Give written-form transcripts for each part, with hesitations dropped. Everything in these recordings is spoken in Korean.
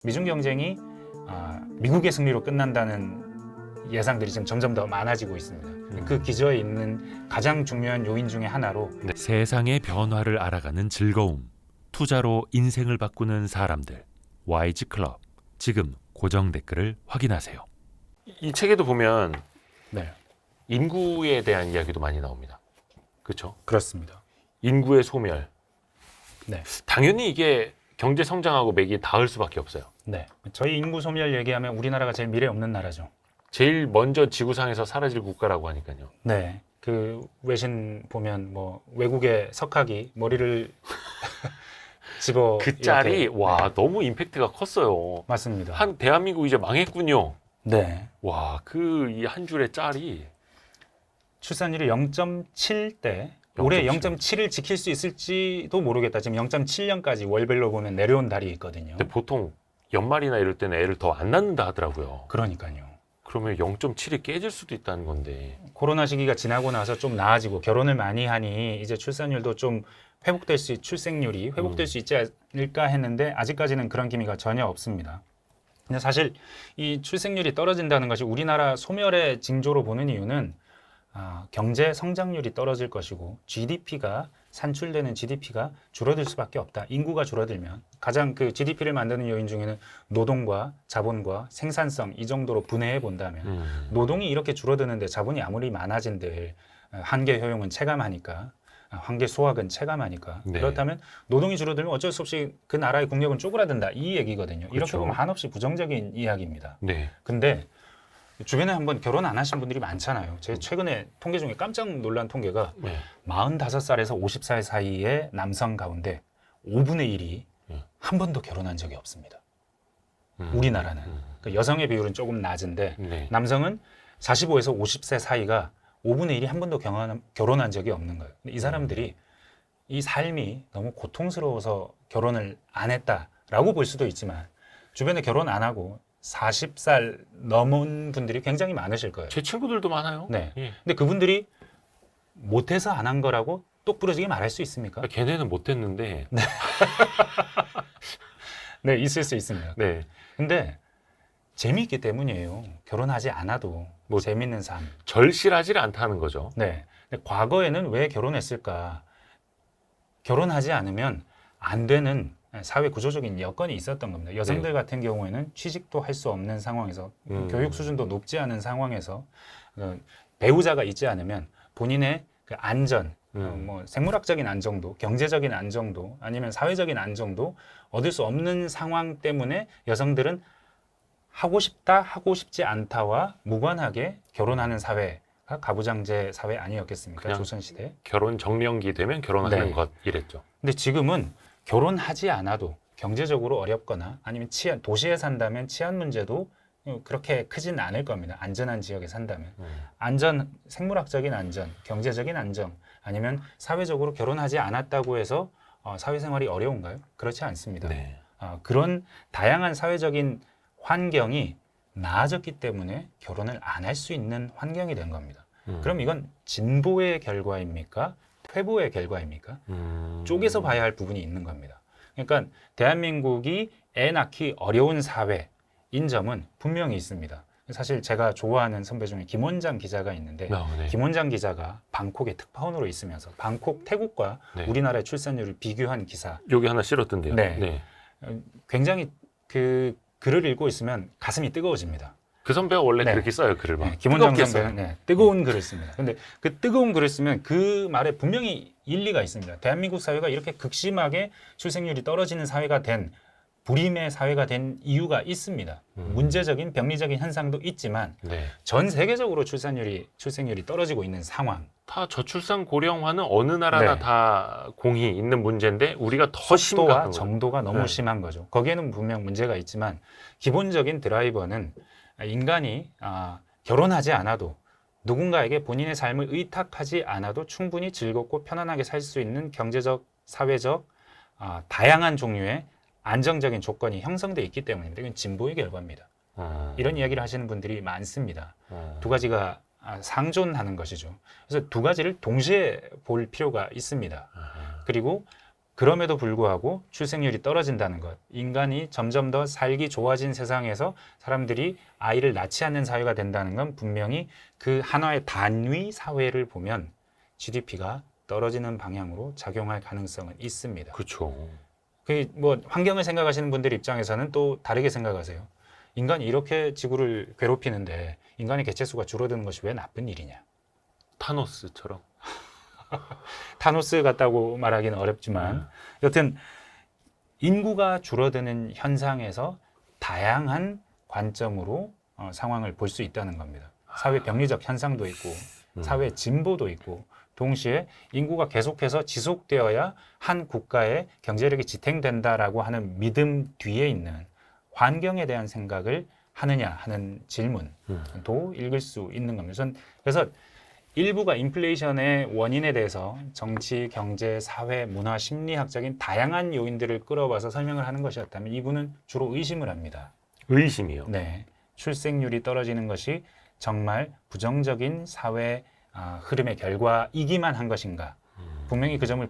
미중 경쟁이 미국의 승리로 끝난다는 예상들이 지금 점점 더 많아지고 있습니다. 그 기저에 있는 가장 중요한 요인 중에 하나로 세상의 변화를 알아가는 즐거움, 투자로 인생을 바꾸는 사람들, YG 클럽. 지금 고정 댓글을 확인하세요. 이 책에도 보면 네, 인구에 대한 이야기도 많이 나옵니다. 그렇죠? 그렇습니다. 인구의 소멸. 네. 당연히 이게 경제 성장하고 맥이 닿을 수밖에 없어요. 네, 저희 인구 소멸 얘기하면 우리나라가 제일 미래 없는 나라죠. 제일 먼저 지구상에서 사라질 국가라고 하니까요. 네, 그 외신 보면 뭐 외국의 석학이 머리를 집어 그 짤이 이렇게, 와 네, 너무 임팩트가 컸어요. 맞습니다. 한 대한민국 이제 망했군요. 네, 와 그 이 한 줄의 짤이 출산율이 0.7대 올해 0.7. 0.7을 지킬 수 있을지도 모르겠다. 지금 0.7년까지 월별로 보면 내려온 달이 있거든요. 근데 보통 연말이나 이럴 때는 애를 더 안 낳는다 하더라고요. 그러니까요. 그러면 0.7이 깨질 수도 있다는 건데. 코로나 시기가 지나고 나서 좀 나아지고 결혼을 많이 하니 이제 출산율도 좀 출생률이 회복될 수 있지 않을까 했는데 아직까지는 그런 기미가 전혀 없습니다. 근데 사실 이 출생률이 떨어진다는 것이 우리나라 소멸의 징조로 보는 이유는 경제 성장률이 떨어질 것이고 산출되는 GDP가 줄어들 수밖에 없다. 인구가 줄어들면 가장 그 GDP를 만드는 요인 중에는 노동과 자본과 생산성 이 정도로 분해해 본다면 노동이 이렇게 줄어드는데 자본이 아무리 많아진들 한계 효용은 체감하니까 한계 소확은 체감하니까 네. 그렇다면 노동이 줄어들면 어쩔 수 없이 그 나라의 국력은 쪼그라든다 이 얘기거든요. 이렇게 그렇죠. 보면 한없이 부정적인 이야기입니다. 네. 근데 주변에 한번 결혼 안 하신 분들이 많잖아요. 제 최근에 통계 중에 깜짝 놀란 통계가 네. 45살에서 50살 사이의 남성 가운데 5분의 1이 한 번도 결혼한 적이 없습니다. 우리나라는. 그러니까 여성의 비율은 조금 낮은데 네. 남성은 45에서 50세 사이가 5분의 1이 한 번도 결혼한 적이 없는 거예요. 근데 이 사람들이 이 삶이 너무 고통스러워서 결혼을 안 했다라고 볼 수도 있지만 주변에 결혼 안 하고 40살 넘은 분들이 굉장히 많으실 거예요. 제 친구들도 많아요. 네. 예. 근데 그분들이 못해서 안 한 거라고 똑부러지게 말할 수 있습니까? 걔네는 못했는데. 네, 있을 수 있습니다. 네. 근데 재미있기 때문이에요. 결혼하지 않아도 뭐 재밌는 삶. 절실하지 않다는 거죠. 네. 근데 과거에는 왜 결혼했을까? 결혼하지 않으면 안 되는 사회 구조적인 여건이 있었던 겁니다. 여성들 같은 경우에는 취직도 할 수 없는 상황에서 교육 수준도 높지 않은 상황에서 배우자가 있지 않으면 본인의 그 안전, 뭐 생물학적인 안정도, 경제적인 안정도, 아니면 사회적인 안정도 얻을 수 없는 상황 때문에 여성들은 하고 싶다, 하고 싶지 않다와 무관하게 결혼하는 사회가 가부장제 사회 아니었겠습니까? 그냥 조선시대. 결혼 정년기 되면 결혼하는 네. 것 이랬죠. 근데 지금은 결혼하지 않아도 경제적으로 어렵거나 아니면 도시에 산다면 치안 문제도 그렇게 크진 않을 겁니다. 안전한 지역에 산다면. 생물학적인 안전, 경제적인 안정, 아니면 사회적으로 결혼하지 않았다고 해서 사회생활이 어려운가요? 그렇지 않습니다. 네. 그런 다양한 사회적인 환경이 나아졌기 때문에 결혼을 안 할 수 있는 환경이 된 겁니다. 그럼 이건 진보의 결과입니까? 퇴보의 결과입니까? 쪼개서 봐야 할 부분이 있는 겁니다. 그러니까 대한민국이 애 낳기 어려운 사회인 점은 분명히 있습니다. 사실 제가 좋아하는 선배 중에 김원장 기자가 있는데 네. 김원장 기자가 방콕에 특파원으로 있으면서 방콕 태국과 네. 우리나라의 출산율을 비교한 기사 여기 하나 실었던데요. 네. 굉장히 그 글을 읽고 있으면 가슴이 뜨거워집니다. 그 선배가 원래 네. 그렇게 써요 글을 막. 김원장 뜨겁게 선배는 써요. 뜨거운 글을 씁니다. 근데 그 뜨거운 글을 쓰면 그 말에 분명히 일리가 있습니다. 대한민국 사회가 이렇게 극심하게 출생률이 떨어지는 사회가 된 불임의 사회가 된 이유가 있습니다. 문제적인 병리적인 현상도 있지만 네. 전 세계적으로 출생률이 떨어지고 있는 상황. 다 저출산 고령화는 어느 나라나 네. 다 공이 있는 문제인데 우리가 더 심각한 속도와 거죠. 정도가 너무 네. 심한 거죠. 거기에는 분명 문제가 있지만 기본적인 드라이버는 인간이 결혼하지 않아도 누군가에게 본인의 삶을 의탁하지 않아도 충분히 즐겁고 편안하게 살 수 있는 경제적, 사회적 다양한 종류의 안정적인 조건이 형성돼 있기 때문입니다. 이건 진보의 결과입니다. 이런 이야기를 하시는 분들이 많습니다. 두 가지가 상존하는 것이죠. 그래서 두 가지를 동시에 볼 필요가 있습니다. 그리고 그럼에도 불구하고 출생률이 떨어진다는 것, 인간이 점점 더 살기 좋아진 세상에서 사람들이 아이를 낳지 않는 사회가 된다는 건 분명히 그 하나의 단위 사회를 보면 GDP가 떨어지는 방향으로 작용할 가능성은 있습니다. 그렇죠. 그 뭐 환경을 생각하시는 분들 입장에서는 또 다르게 생각하세요. 인간이 이렇게 지구를 괴롭히는데 인간의 개체수가 줄어드는 것이 왜 나쁜 일이냐? 타노스처럼. 타노스 같다고 말하기는 어렵지만 여튼 인구가 줄어드는 현상에서 다양한 관점으로 상황을 볼 수 있다는 겁니다. 사회 병리적 현상도 있고 사회 진보도 있고 동시에 인구가 계속해서 지속되어야 한 국가의 경제력이 지탱된다라고 하는 믿음 뒤에 있는 환경에 대한 생각을 하느냐 하는 질문도 읽을 수 있는 겁니다. 그래서 일부가 인플레이션의 원인에 대해서 정치, 경제, 사회, 문화, 심리학적인 다양한 요인들을 끌어와서 설명을 하는 것이었다면 이분은 주로 의심을 합니다. 의심이요. 네, 출생률이 떨어지는 것이 정말 부정적인 사회 흐름의 결과이기만 한 것인가? 분명히 그 점을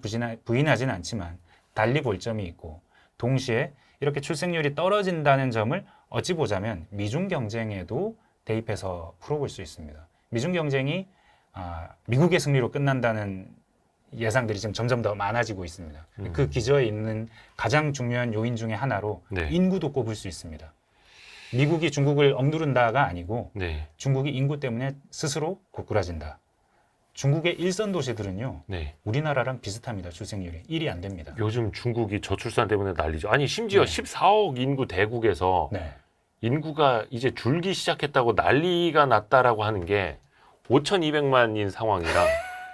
부인하지는 않지만 달리 볼 점이 있고 동시에 이렇게 출생률이 떨어진다는 점을 어찌 보자면 미중 경쟁에도 대입해서 풀어볼 수 있습니다. 미중 경쟁이 미국의 승리로 끝난다는 예상들이 지금 점점 더 많아지고 있습니다. 그 기저에 있는 가장 중요한 요인 중에 하나로 네. 인구도 꼽을 수 있습니다. 미국이 중국을 억누른다가 아니고 네. 중국이 인구 때문에 스스로 고꾸라진다. 중국의 일선 도시들은요. 네. 우리나라랑 비슷합니다. 출생률이 1이 안 됩니다. 요즘 중국이 저출산 때문에 난리죠. 아니 심지어 네. 14억 인구 대국에서 네. 인구가 이제 줄기 시작했다고 난리가 났다라고 하는 게 5,200만인 상황이랑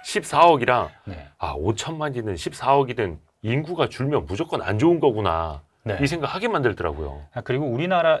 14억이랑 네. 5천만이든 14억이든 인구가 줄면 무조건 안 좋은 거구나. 네. 이 생각 하게 만들더라고요. 그리고 우리나라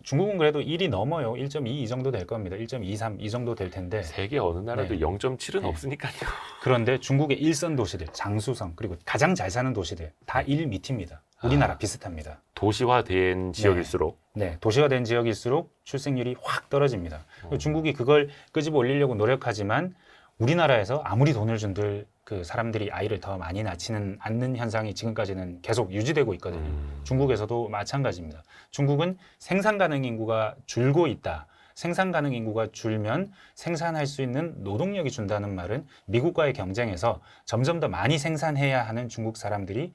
중국은 그래도 1이 넘어요. 1.2 이 정도 될 겁니다. 1.23 이 정도 될 텐데. 세계 어느 나라도 네. 0.7은 네. 없으니까요. 그런데 중국의 일선 도시들, 장수성 그리고 가장 잘 사는 도시들 다 1 밑입니다. 우리나라 비슷합니다. 도시화된 지역일수록 네, 도시가 된 지역일수록 출생률이 확 떨어집니다. 중국이 그걸 끄집어 올리려고 노력하지만 우리나라에서 아무리 돈을 준들 그 사람들이 아이를 더 많이 낳지는 않는 현상이 지금까지는 계속 유지되고 있거든요. 중국에서도 마찬가지입니다. 중국은 생산 가능 인구가 줄고 있다. 생산 가능 인구가 줄면 생산할 수 있는 노동력이 준다는 말은 미국과의 경쟁에서 점점 더 많이 생산해야 하는 중국 사람들이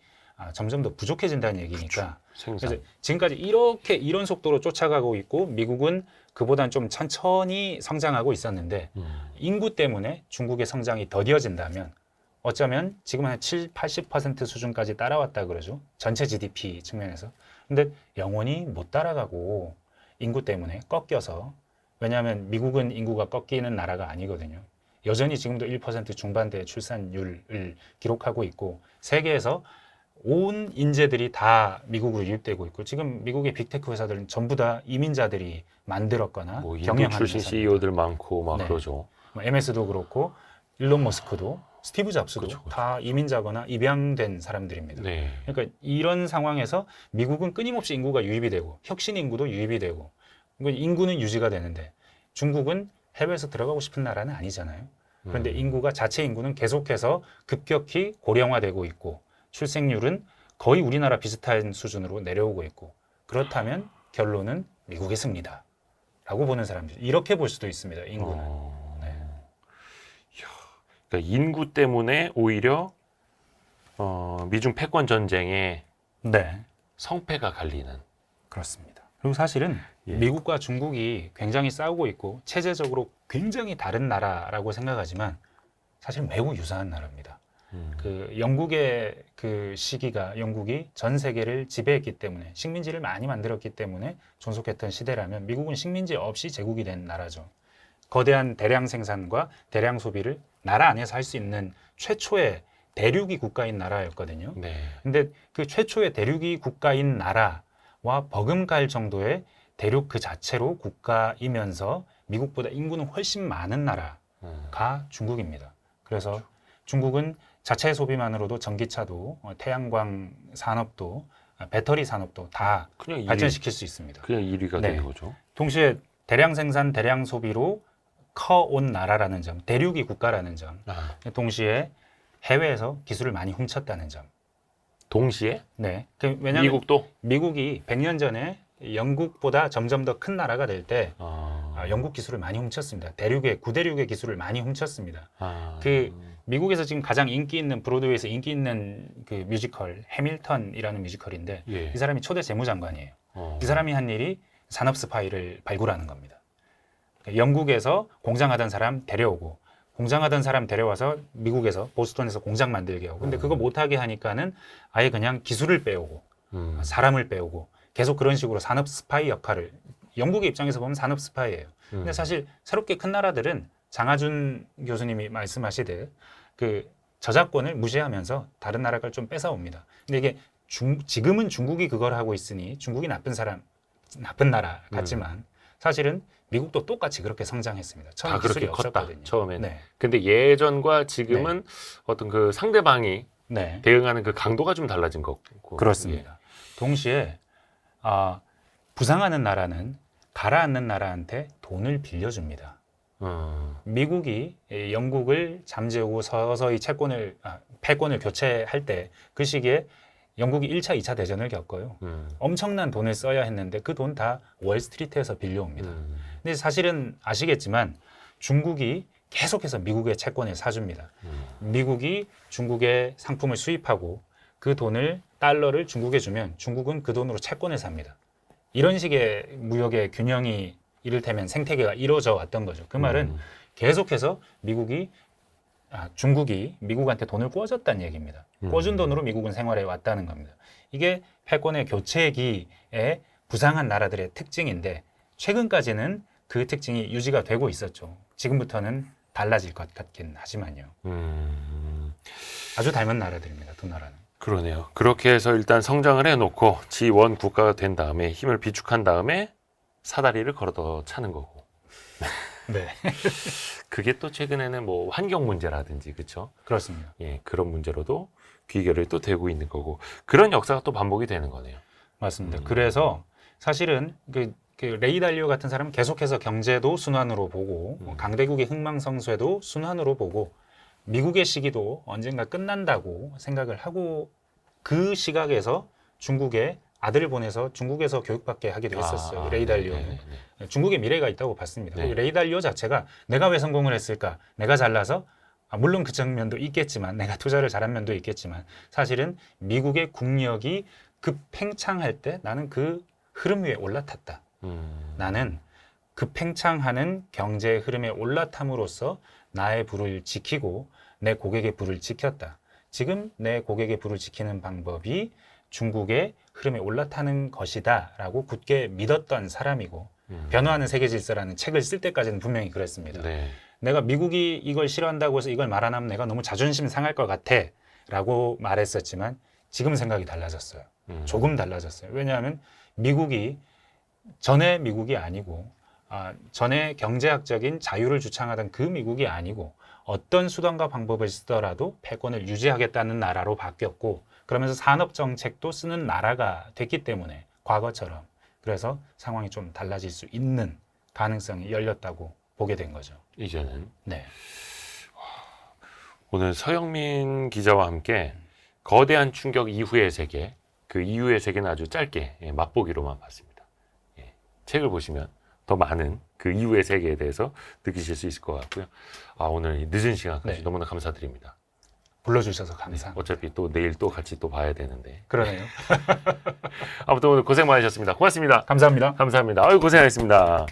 점점 더 부족해진다는 얘기니까. 생산. 그래서 지금까지 이렇게 이런 속도로 쫓아가고 있고 미국은 그보다는 좀 천천히 성장하고 있었는데 인구 때문에 중국의 성장이 더디어진다면 어쩌면 지금 한 7, 80% 수준까지 따라왔다 그러죠. 전체 GDP 측면에서. 근데 영원히 못 따라가고 인구 때문에 꺾여서 왜냐하면 미국은 인구가 꺾이는 나라가 아니거든요. 여전히 지금도 1% 중반대 출산율을 기록하고 있고 세계에서 온 인재들이 다 미국으로 유입되고 있고 지금 미국의 빅테크 회사들은 전부 다 이민자들이 만들었거나 뭐 인도 경영하는 출신 회사입니다. CEO들 많고 막 네. 그러죠. MS도 그렇고 일론 머스크도 스티브 잡스도 그렇죠. 다 이민자거나 입양된 사람들입니다. 네. 그러니까 이런 상황에서 미국은 끊임없이 인구가 유입이 되고 혁신 인구도 유입이 되고 인구는 유지가 되는데 중국은 해외에서 들어가고 싶은 나라는 아니잖아요. 그런데 인구가 자체 인구는 계속해서 급격히 고령화되고 있고 출생률은 거의 우리나라 비슷한 수준으로 내려오고 있고 그렇다면 결론은 미국의 승리다 라고 보는 사람들 이렇게 볼 수도 있습니다. 인구는. 네. 그러니까 인구 때문에 오히려 미중 패권 전쟁에 네, 성패가 갈리는. 그렇습니다. 그리고 사실은 예. 미국과 중국이 굉장히 싸우고 있고 체제적으로 굉장히 다른 나라라고 생각하지만 사실 매우 유사한 나라입니다. 그 영국의 그 시기가 영국이 전 세계를 지배했기 때문에 식민지를 많이 만들었기 때문에 존속했던 시대라면 미국은 식민지 없이 제국이 된 나라죠. 거대한 대량 생산과 대량 소비를 나라 안에서 할 수 있는 최초의 대륙이 국가인 나라였거든요. 네. 근데 그 최초의 대륙이 국가인 나라와 버금갈 정도의 대륙 그 자체로 국가이면서 미국보다 인구는 훨씬 많은 나라가 중국입니다. 그래서 중국은 자체 소비만으로도 전기차도 태양광 산업도 배터리 산업도 다 그냥 발전시킬 수 있습니다. 그냥 1위가 네. 되는 거죠. 동시에 대량 생산, 대량 소비로 커온 나라라는 점, 대륙이 국가라는 점, 동시에 해외에서 기술을 많이 훔쳤다는 점, 동시에 네. 왜냐하면 미국도 미국이 100년 전에 영국보다 점점 더 큰 나라가 될 때 아, 영국 기술을 많이 훔쳤습니다. 구대륙의 기술을 많이 훔쳤습니다. 아, 미국에서 지금 가장 인기 있는 브로드웨이에서 인기 있는 그 뮤지컬 해밀턴이라는 뮤지컬인데 예. 이 사람이 초대 재무장관이에요. 어. 이 사람이 한 일이 산업 스파이를 발굴하는 겁니다. 영국에서 공장하던 사람 데려오고 공장하던 사람 데려와서 미국에서 보스턴에서 공장 만들게 하고 근데 그거 못하게 하니까는 아예 그냥 기술을 빼오고 사람을 빼오고 계속 그런 식으로 산업 스파이 역할을 영국의 입장에서 보면 산업 스파이예요. 근데 사실 새롭게 큰 나라들은 장하준 교수님이 말씀하시듯 그 저작권을 무시하면서 다른 나라 걸 좀 뺏어옵니다. 근데 이게 지금은 중국이 그걸 하고 있으니 중국이 나쁜 나라 같지만 사실은 미국도 똑같이 그렇게 성장했습니다. 처음 다 기술이 그렇게 컸다 없었거든요. 처음에는. 네. 근데 예전과 지금은 어떤 그 상대방이 네. 대응하는 그 강도가 좀 달라진 거고. 그렇습니다. 동시에 부상하는 나라는 가라앉는 나라한테 돈을 빌려줍니다. 미국이 영국을 잠재우고 서서히 패권을 교체할 때 그 시기에 영국이 1차, 2차 대전을 겪어요. 엄청난 돈을 써야 했는데 그 돈 다 월스트리트에서 빌려옵니다. 근데 사실은 아시겠지만 중국이 계속해서 미국의 채권을 사줍니다. 미국이 중국의 상품을 수입하고 그 돈을 달러를 중국에 주면 중국은 그 돈으로 채권을 삽니다. 이런 식의 무역의 균형이 이를테면 생태계가 이루어져 왔던 거죠. 그 말은 계속해서 중국이 미국한테 돈을 꿔줬다는 얘기입니다. 꿔준 돈으로 미국은 생활해 왔다는 겁니다. 이게 패권의 교체기에 부상한 나라들의 특징인데 최근까지는 그 특징이 유지가 되고 있었죠. 지금부터는 달라질 것 같긴 하지만요. 아주 닮은 나라들입니다. 두 나라는. 그러네요. 그렇게 해서 일단 성장을 해놓고 지원 국가가 된 다음에 힘을 비축한 다음에 사다리를 걸어 차는 거고. 네. 그게 또 최근에는 뭐 환경 문제라든지 그렇죠? 그렇습니다. 예, 그런 문제로도 귀결이 또 되고 있는 거고 그런 역사가 또 반복이 되는 거네요. 맞습니다. 그래서 사실은 그 레이 달리오 같은 사람은 계속해서 경제도 순환으로 보고 강대국의 흥망성쇠도 순환으로 보고 미국의 시기도 언젠가 끝난다고 생각을 하고 그 시각에서 중국에 아들을 보내서 중국에서 교육받게 하기도 했었어요. 레이 달리오는. 중국의 미래가 있다고 봤습니다. 네. 레이 달리오 자체가 내가 왜 성공을 했을까? 내가 잘나서 물론 그 측면도 있겠지만 내가 투자를 잘한 면도 있겠지만 사실은 미국의 국력이 급팽창할 때 나는 그 흐름 위에 올라탔다. 나는 급팽창하는 경제의 흐름에 올라탐으로써 나의 부를 지키고 내 고객의 부를 지켰다. 지금 내 고객의 부를 지키는 방법이 중국의 흐름에 올라타는 것이다 라고 굳게 믿었던 사람이고 변화하는 세계 질서라는 책을 쓸 때까지는 분명히 그랬습니다. 네. 내가 미국이 이걸 싫어한다고 해서 이걸 말 안 하면 내가 너무 자존심 상할 것 같아 라고 말했었지만 지금 생각이 달라졌어요. 조금 달라졌어요. 왜냐하면 미국이 전에 미국이 아니고 전에 경제학적인 자유를 주창하던 그 미국이 아니고 어떤 수단과 방법을 쓰더라도 패권을 유지하겠다는 나라로 바뀌었고 그러면서 산업 정책도 쓰는 나라가 됐기 때문에 과거처럼 그래서 상황이 좀 달라질 수 있는 가능성이 열렸다고 보게 된 거죠. 이제는 네. 오늘 서영민 기자와 함께 거대한 충격 이후의 세계, 그 이후의 세계는 아주 짧게 맛보기로만 봤습니다. 책을 보시면 더 많은 그 이후의 세계에 대해서 느끼실 수 있을 것 같고요. 오늘 늦은 시간까지 네. 너무나 감사드립니다. 불러주셔서 감사합니다. 어차피 또 내일 또 같이 또 봐야 되는데. 그러네요. 아무튼 오늘 고생 많으셨습니다. 고맙습니다. 감사합니다. 감사합니다. 아유, 고생하셨습니다.